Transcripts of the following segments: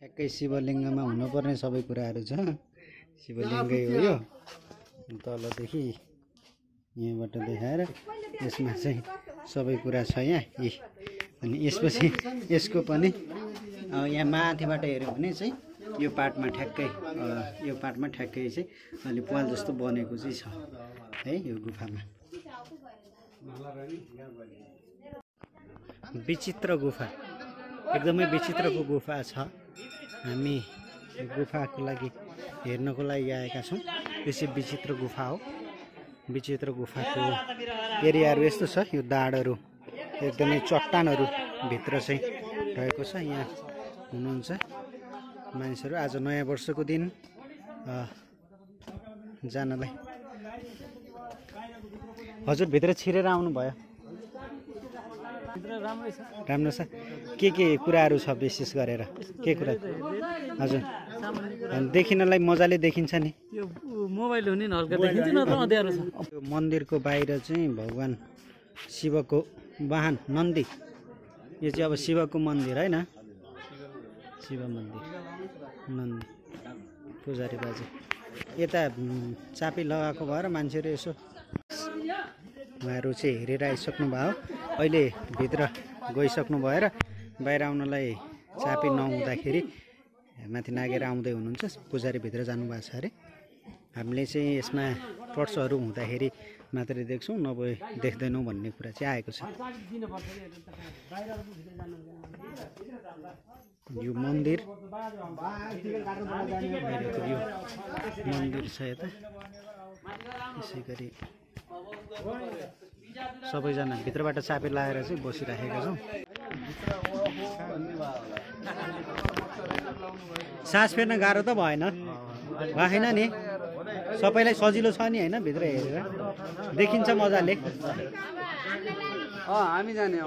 ठ्याक्कै शिवलिङ्गमा हुनुपर्ने सबै कुराहरू छ। शिवलिङ्गै हो यो। तलदेखि यहाँबाट देखाएर यसमा चाहिँ सबै कुरा छ यहाँ। अनि यसपछि यसको पनि यहाँ माथिबाट हेऱ्यो भने चाहिँ यो पार्टमा ठ्याक्कै चाहिँ अलि प्वाल जस्तो बनेको चाहिँ छ है यो गुफामा। विचित्र गुफा, एकदमै विचित्रको गुफा छ। हामी गुफाको लागि हेर्नको लागि आएका छौँ। यसै विचित्र गुफा हो। विचित्र गुफाको एरियाहरू यस्तो छ। यो दाडहरू एकदमै चट्टानहरू भित्र चाहिँ रहेको छ। यहाँ हुनुहुन्छ मानिसहरू। आज नयाँ वर्षको दिन जानलाई हजुर भित्र छिरेर आउनुभयो। राम्रो छ। के कुराहरू छ विशेष गरेर? के कुरा? हजुर देखिनलाई मजाले देखिन्छ नि। यो मोबाइल हुने हल्का देखिन्छ न त अँध्यारो छ। यो मन्दिरको बाहिर चाहिँ भगवान शिवको वाहन नन्दी। यो चाहिँ अब शिवको मन्दिर हैन? शिव मन्दिर नन्दी पुजारी बाजे। यता चापी लगाएको भएर मान्छेहरू यसो उहाँहरू चाहिँ हेरेर आइसक्नु भयो। अहिले भित्र गइसक्नु भएर बाहिर आउनलाई चापी नहुँदाखेरि माथि नागेर आउँदै हुनुहुन्छ। पुजारी भित्र जानुभएको छ अरे। हामीले चाहिँ यसमा टर्चहरू हुँदाखेरि मात्रै देख्छौँ, नभए देख्दैनौँ भन्ने कुरा चाहिँ आएको छ। यो मन्दिर यो मन्दिर छ यता। यसै गरी सबैजना भित्रबाट चापी लगाएर चाहिँ बसिराखेका छौँ। सास फेर्न गाह्रो त भएन होइन नि? सबैलाई सजिलो छ नि होइन? भित्र हेरेर देखिन्छ मजाले। हामी जाने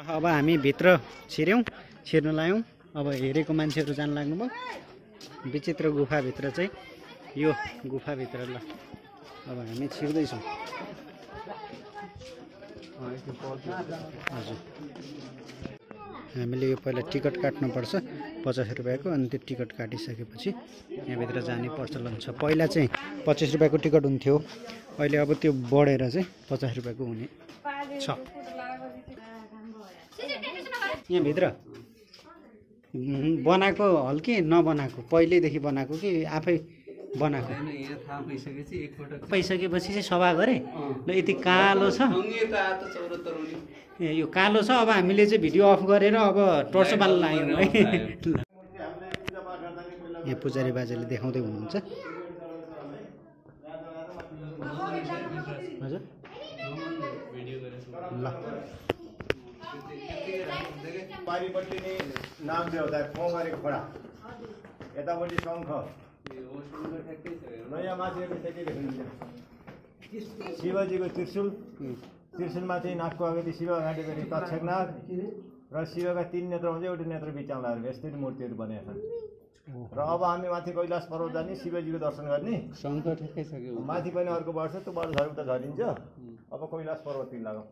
अब हामी भित्र छिर्न लाग्यौँ। अब हेरेको मान्छेहरू जान लाग्नुभयो। विचित्र गुफाभित्र चाहिँ यो गुफाभित्र ल अब हामी छिर्दैछौँ। हजुर हामीले यो पहिला टिकट काट्नुपर्छ 50 रुपियाँको। अनि त्यो टिकट काटिसकेपछि यहाँभित्र जाने प्रचलन छ। पहिला चाहिँ 25 रुपियाँको टिकट हुन्थ्यो। अहिले अब त्यो बढेर चाहिँ 50 रुपियाँको हुने छ। यहाँभित्र बनाएको हल कि नबनाएको? पहिल्यैदेखि बनाएको कि आफै बनाएको? पाइसकेपछि चाहिँ सभा गरे ल। यति कालो छ। ए यो कालो छ। अब हामीले चाहिँ भिडियो अफ गरेर अब टर्च बाल्न लाग्यौँ है। यहाँ पुजारी बाजेले देखाउँदै हुनुहुन्छ। हजुर ल पारिपट्टि नै नाम देउता खोमारे खोडा, यतापट्टि शङ्ख, नयाँ माथि शिवजीको त्रिशूल, त्रिशूलमाथि नाकको अगाडि शिव अगाडि तक्षकनाग र शिवका 3 नेत्रमा चाहिँ एउटा नेत्र बिचाउँदाहरू यस्तै मूर्तिहरू बनेका छन्। र अब हामी माथि कैलाश पर्वत जाने शिवजीको दर्शन गर्ने। शङ्ख ठ्याक्कै छ कि माथि पनि अर्को वर्ष त्यो वर्ष त झरिन्छ। अब कैलाश पर्वततिर लागौँ।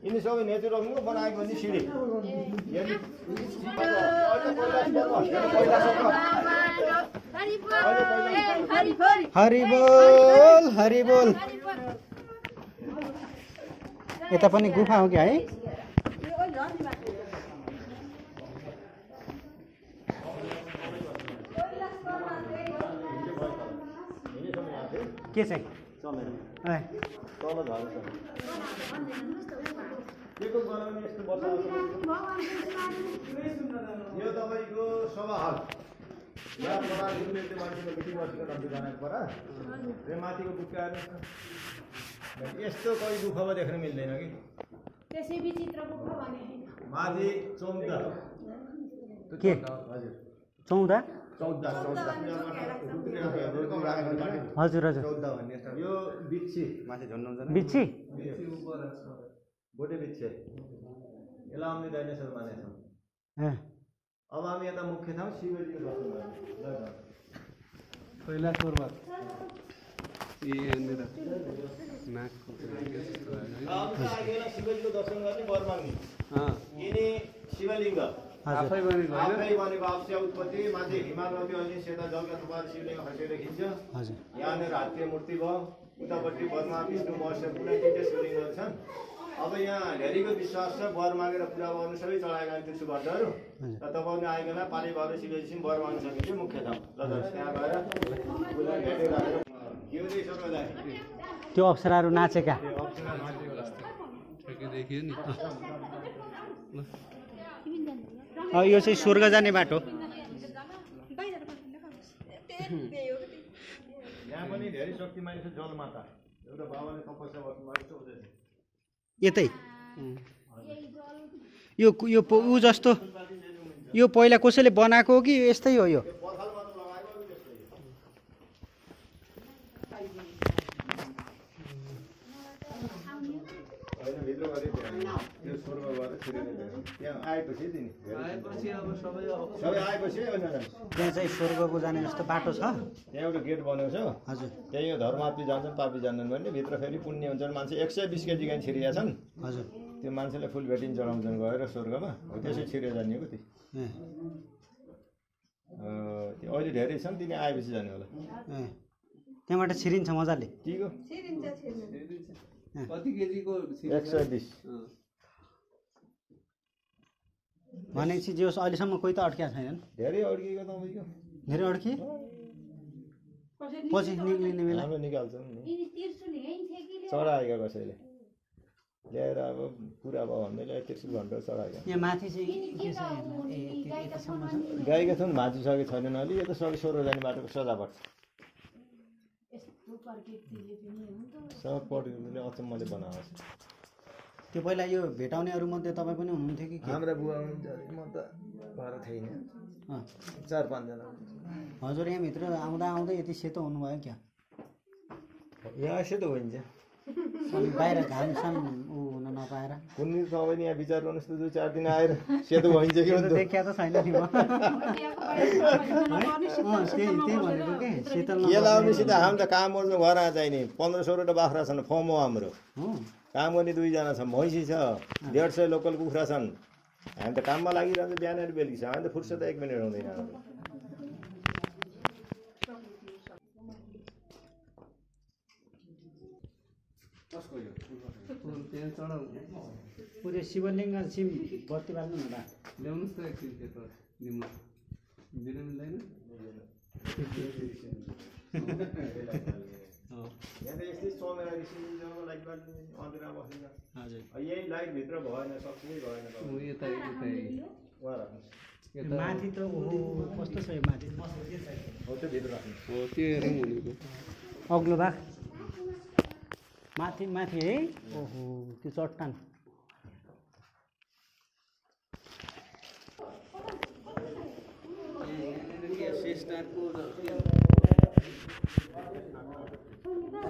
यिनी सबै नेचुरल बनाएको भने सिँढी हरिबोल हरिबोल। यता पनि गुफा हो क्या है? के चाहिँ यो तपाईँको सभा हल। यहाँ मान्छेको मिटिङ बसेको नम्बर जानेको परा र माथिको बुक्काहरू यस्तो कोही गुफामा देख्न मिल्दैन कि। त्यसै विचित्र गुफा भने माथि 14 के? हजुर 14 हजुर हजुर 14 भन्ने यो बिच्छी माथि झन्नुहुन्छ नि? बिच्छी बोटे बिच्छी यसलाई आउने डाइनोसर मानेछौँ। अब हामी यता मुख्य ठाउँ शिवजीको दर्शन गर्छौँ। कैलाश पर्वत यहाँनिर नाकको शिवजीको दर्शन गर्ने वर माग्ने यिनी शिवलिङ्ग आफै बनेको होइन आफै बनेको अक्षय उत्पत्ति माथि हिमाल नदी अनि सेता जलका थुपार शिवलिङ्ग खसेर देखिन्छ हजुर यहाँनिर हात्ती मूर्ति भयो उतापट्टि बर्मा विष्णु महेश्वर पुरा तिनवटा शिवलिङ्गहरू छन् अब यहाँ धेरैको विश्वास छ वर मागेर पूजा गर्नु सबै चढाएका त्यसो गर्दाहरू र तपाईँले आइकन पाली भएर शिवजी वर माग्न सकिन्छ मुख्य ठाउँ ल त्यहाँ गएर उसलाई भेटेर आएर हिउँदै सर्वदा त्यो अप्सराहरू नाचेका ठ्याक्कै देखियो नि यो चाहिँ स्वर्ग जाने बाटो यहाँ पनि धेरै शक्तिमानी छ जलमाता एउटा बाबाले तपस्या गर्नुभएको छ यतै यो यो ऊ जस्तो यो पहिला कसैले बनाएको हो कि यस्तै हो यो त्यहाँ आएपछि सबै आएपछि त्यहाँ चाहिँ स्वर्गको जाने जस्तो बाटो छ त्यहाँ एउटा गेट बनेको छ हजुर त्यही यो धर्मात्मी जान्छन् पापी जान्छन् भने भित्र फेरि पुण्य हुन्छन् मान्छे 120 केजी गाई छिरिया छन् हजुर त्यो मान्छेलाई फुल भेटिन चढाउँछन् गएर स्वर्गमा हो त्यसै छिरिया जाने हो ती अहिले धेरै छन् तिनी आएपछि जाने होला त्यहाँबाट छिरिन्छ मजाले केको कति केजीको 120 भनेपछि जे होस् अहिलेसम्म कोही त अड्किया छैनन् धेरै अड्किएको तपाईँको धेरै अड्किए पछि निक्लिने बेला राम्रो निकाल्छौँ नि चढाएका कसैले ल्याएर अब पुरा भयो भन्दै ल्याएर 30 घन्टा चढाएका यहाँ माथि चाहिँ के छ यतासम्म छ गाईका छन् भाँचिसकेको छैनन् अलि यो त सबै स्वर्ग जाने बाटोको सजावट सब पढ्नेले अचम्मले बनाएको छ त्यो पहिला यो भेटाउनेहरू मध्ये तपाईँ पनि हुनुहुन्थ्यो कि हाम्रा बुवा हुनुहुन्छ म त घर थिएन 4-5 जना हजुर यहाँभित्र आउँदा आउँदै यति सेतो हुनुभयो क्या यहाँ सेतो भइन्छ अनि बाहिर घाम साम ऊ हुन नपाएर कुनै तपाईँले यहाँ विचार गर्नुहोस् त 2-4 दिन आएर सेतो भइन्छ कि देखिया त छैन नि म त्यही भनेको के शीतल के लाउनेसित हामी त काम गर्नु घर आ चाहिने 1500 बाख्रा छन् फर्म हो हाम्रो काम गर्ने 2 जना छ भैँसी छ 150 लोकल कुखुरा छन् हामी त काममा लागिरहन्छ बिहान र बेलुकी छ हामी त फुर्सद 1 मिनेट हुँदैन पुरै शिवलिङ्ग सिम बत्ती बाल्नु न ल्याउनुहोस् त एकछिन त्यो त निम्न दिन मिल्दैन यहाँ त यस्तै चमेर ऋषिजनको लागि अँध्रा बसिन्छ हजुर यही लाइटभित्र भएन सक्नै भएन यता उहाँ राख्नुहोस् माथि त ओहो कस्तो छ यो माथि हो त्यो भित्र राख्नुहोस् हो त्यो हेरौँ भनेको अग्लो भाग माथि माथि है ओहो त्यो चट्टान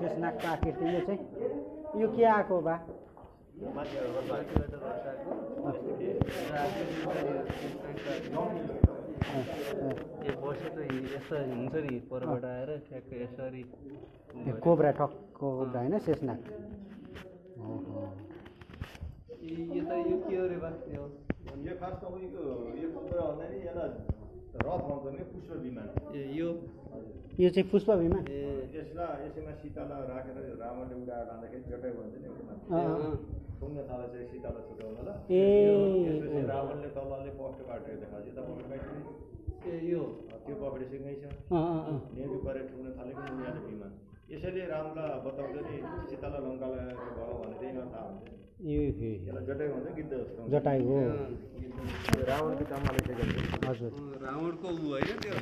शेषनागको आकृति यो चाहिँ यो के आएको बा बसेको यसरी हुन्छ नि परबाट आएर ठ्याक्कै यसरी कोब्रा टक कोब्रा होइन शेषनाग यता यो के अरे बा यो खास तपाईँको यो कुखुरा भन्दा नि यसलाई रथ आउँछ नि पुष्प विमान यो चाहिँ पुष्प विमान यसैमा सीतालाई राखेर रावणले उडाएर लाँदाखेरि जटै भन्छ नि ठुङ्ग थाला चाहिँ सीतालाई छुट्याउन ल रावणले तलले पक्ष काटेर देखाएको यता पक्ष यो त्यो पक्रेसँगै छ नेहरू गरेर ठुङ्न थालेको मुनियाले विमान यसैले रामलाई बताउँछ नि सीतालाई लङ्कालाई भयो भने त्यही थाहा हुन्छ यसलाई जटाइ भन्छ गिद्ध जस्तो जटाइ हो रावणको काममा लेखेको हजुर रावणको ऊ होइन त्यो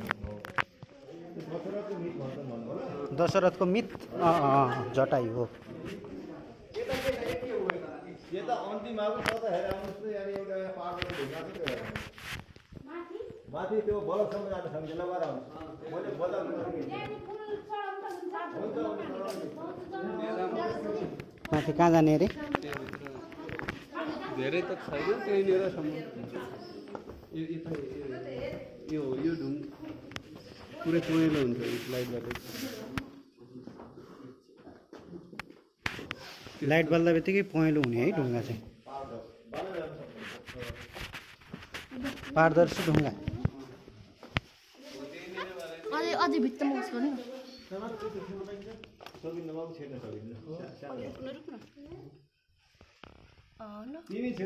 दशरथको मित भन्छ भन्नुभयो दशरथको मित जटाइ हो यता अन्तिम आएको छ त हेर आउनुहोस् न यहाँ एउटा पाहाडको ढुङ्गा छ त्यो हेर माथि त्यो बलकसम्म जानु छ भने लगाएर आउनुहोस् मैले बजार माथि कहाँ जाने अरे धेरै त छैन त्यहीँनिर यो ढुङ पुरै पहेँलो हुन्छ लाइटबाट लाइट बल्दा बित्तिकै पहेँलो हुने है ढुङ्गा चाहिँ पारदर्शी ढुङ्गा अझै भित्तामा उस गर्ने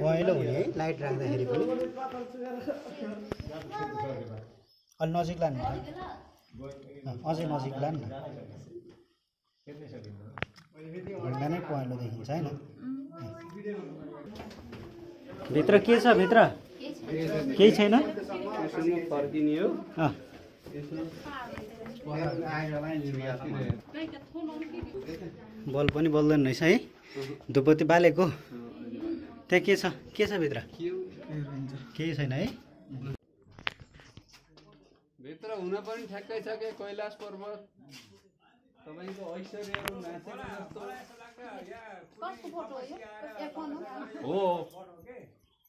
पहेँलो हुने है लाइट राख्दाखेरि पनि अलि नजिक लानु अझै नजिक लानु न ढुङ्गा नै पहेँलो देखिन्छ होइन भित्र के छ भित्र केही छैन फर्किने हो बल पनि बल्दैन रहेछ है धुपबत्ती बालेको त्यहाँ के छ भित्र केही छैन है भित्र हुन पनि ठ्याक्कै छ के कैलाश पर्वत तपाईँको ऐश्वर्यहरू नाचेको जस्तो हो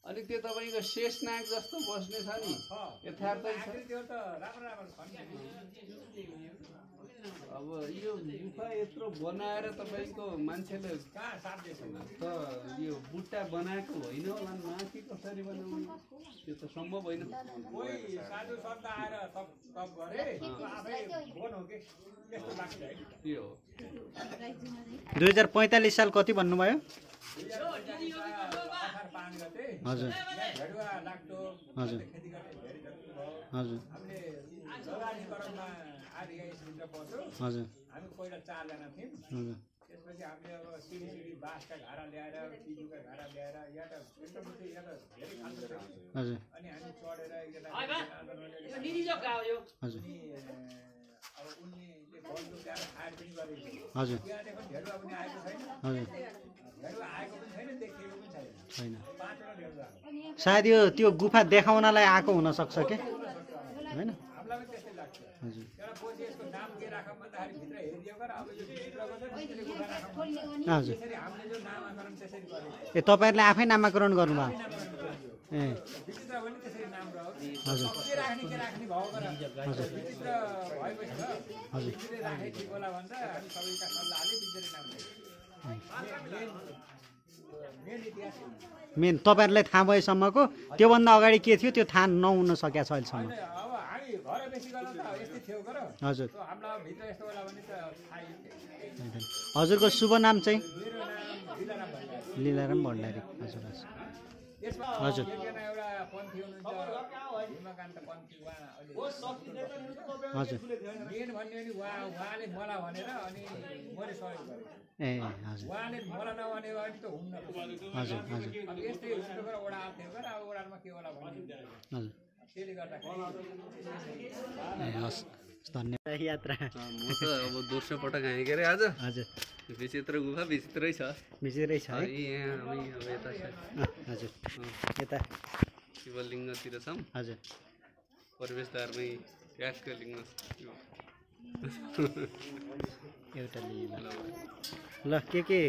अनि त्यो तपाईँको शेषनाग जस्तो बस्ने छ नि यथार्थै छ अब यो गुफा यत्रो बनाएर तपाईँको मान्छेले त यो बुट्टा बनाएको होइन होला माथि कसरी बनाउनु त्यो त सम्भव होइन 2045 साल कति भन्नुभयो हजुर हजुर हजुर हजुर हामी पहिला 4 जना थियौँ त्यसपछि हामीले अब सिडी बाँसका घारा ल्याएर पिजुका घारा ल्याएर या त एकदम या त धेरै खाल्डो थियो हजुर अनि हामी चढेर एकजना हजुर अब उनले बलको त्यहाँ फायर पनि गरेको थियो हजुर त्यहाँ देखो ढेडुवा पनि आएको छैन हजुर ढेडुवा आएको पनि छैन देखिएको पनि छैन छैन 5 वटा ढेडुवा सायद यो त्यो गुफा देखाउनलाई आएको हुन सक्छ के हैन हामीलाई पनि त्यस्तै लाग्छ हजुर त्यहाँ पछि यसको नाम के राखौँ भन्दाखेरि भित्र हेरिदियो कर अब यो भित्रको चाहिँ भित्रले गुफा राखौँ हजुर त्यसरी हामीले जो नामाकरण त्यसरी गरेको ए तपाईहरुले आफै नामाकरण गर्नुभयो ए विचित्र पनि त्यसरी नाम रह्यो हजुर के राख्ने भयो कर हजुर विचित्र भएपछि त हजुर विचित्र राखे ठिक होला भन्छ हामी सबैका सल्लाहले विचित्र नाम दियौँ मेन इतिहास मेन तपाईहरुलाई थाहा भएसम्मको त्योभन्दा अगाडि के थियो त्यो थाहा नहुन सकेको छ अहिलेसम्म अब हामी घर बेसी गर्दा त यस्तै थियो गर हजुर हामीलाई भित्र यस्तो होला भने त थाहै हजुरको शुभ नाम चाहिँ मेरो नाम दिलाराम भण्डारी लीलाराम भण्डारी हजुर यसमा हजुर एकजना एउटा पन्थी हुनुहुन्छ हिमकान्त पन्थी उहाँ अहिले हजुर मेन भन्ने नि उहाँले मलाई भनेर अनि मैले सहयोग गरेँ ए हजुर उहाँले मलाई नभने भने त हुन्न हजुर हजुर अब यस्तै हुन्छ गरेर ओडा आउँथ्यो गरेर अब ओडामा के होला भन्ने हजुर त्यसले गर्दाखेरि ए हस् धन्यवाद यात्रा म त अब दोस्रो पटक आएँ के अरे आज हजुर विचित्र गुफा विचित्रै छ विचित्रै छ है यहाँ हामी अब यता छ हजुर यता शिवलिङ्गतिर छौँ हजुर प्रवेशद्वारमै ट्याक्क लिङ्ग एउटा लिएर ल के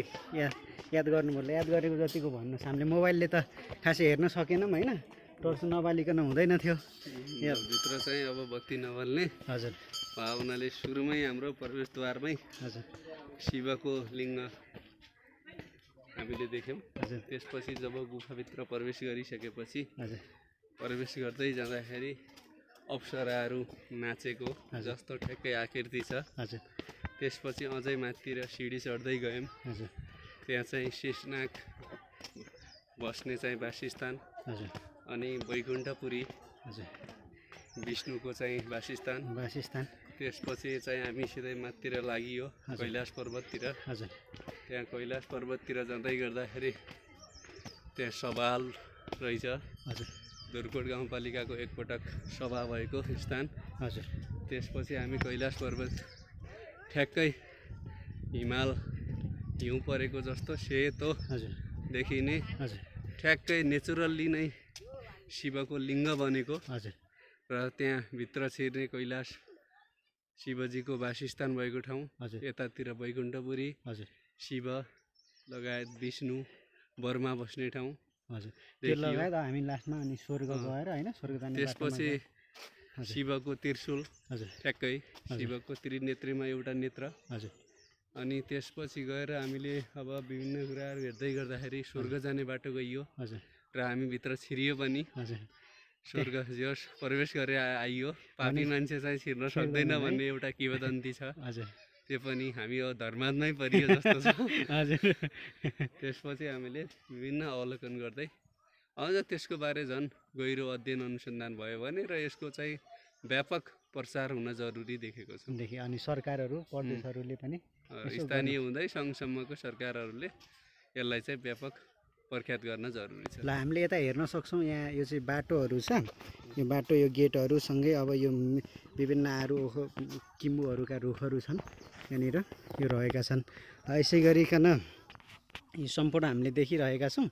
याद गर्नुपर्छ याद गरेको जतिको भन्नुहोस् हामीले मोबाइलले त खासै हेर्न सकेनौँ होइन टर्च नबालिकन हुँदैन थियो भित्र चाहिँ अब बत्ती नबल्ने हजुर हुनाले सुरुमै हाम्रो प्रवेशद्वारमै हजुर शिवको लिङ्ग हामीले देख्यौँ हजुर त्यसपछि जब गुफाभित्र प्रवेश गरिसकेपछि हजुर प्रवेश गर्दै जाँदाखेरि अप्सराहरू नाचेको जस्तो ठ्याक्कै आकृति छ हजुर त्यसपछि अझै माथितिर सिडी चढ्दै गयौँ हजुर त्यहाँ चाहिँ शेषनाग बस्ने चाहिँ वासस्थान हजुर अनि वैकुण्ठपुरी हजुर विष्णुको चाहिँ वासस्थान त्यसपछि चाहिँ हामी सिधै माथितिर लागियो कैलाश पर्वततिर हजुर त्यहाँ कैलाश पर्वततिर जाँदै गर्दाखेरि त्यहाँ सवाल रहेछ हजुर दुर्कोट गाउँपालिकाको एकपटक सभा भएको स्थान हजुर त्यसपछि हामी कैलाश पर्वत ठ्याक्कै हिमाल हिउँ परेको जस्तो सेतो हजुर देखिने हजुर ठ्याक्कै नेचुरल्ली नै शिवको लिङ्ग बनेको हजुर र त्यहाँ भित्र छिर्ने कैलाश शिवजीको वासस्थान भएको ठाउँ हजुर यतातिर वैकुण्ठपुरी हजुर शिव लगायत विष्णु बर्मा बस्ने ठाउँ हजुर त्यो लगायत हामी लास्टमा अनि स्वर्ग गएर होइन स्वर्ग जाने त्यसपछि शिवको त्रिशूल हजुर ठ्याक्कै शिवको त्रिनेत्रीमा एउटा नेत्र हजुर अनि त्यसपछि गएर हामीले अब विभिन्न कुराहरू हेर्दै गर्दाखेरि स्वर्ग जाने बाटो गइयो हजुर र हामी भित्र छिरियो पनि। हजुर स्वर्ग जस प्रवेश गरेर आइयो। पापी मान्छे चाहिँ छिर्न सक्दैन भन्ने एउटा किंवदन्ती छ। हजुर त्यो पनि हामी अब धर्मात्मै परियो जस्तो छ। हजुर त्यसपछि हामीले विभिन्न अवलोकन गर्दै अझ त्यसको बारे झन् गहिरो अध्ययन अनुसन्धान भयो भने र यसको चाहिँ व्यापक प्रचार हुन जरुरी देखेको छ। देखि अनि सरकारहरू प्रदेशहरूले पनि स्थानीय हुँदै सङ्घसम्मको सरकारहरूले यसलाई चाहिँ व्यापक प्रख्यात गर्न जरुरी छ। ल हामीले यता हेर्न सक्छौँ यहाँ यो चाहिँ बाटोहरू छ। यो बाटो यो गेटहरू सँगै अब यो विभिन्न किम्बुहरूका रुखहरू छन् यहाँनिर यो रहेका छन्। यसै गरिकन यो सम्पूर्ण हामीले देखिरहेका छौँ।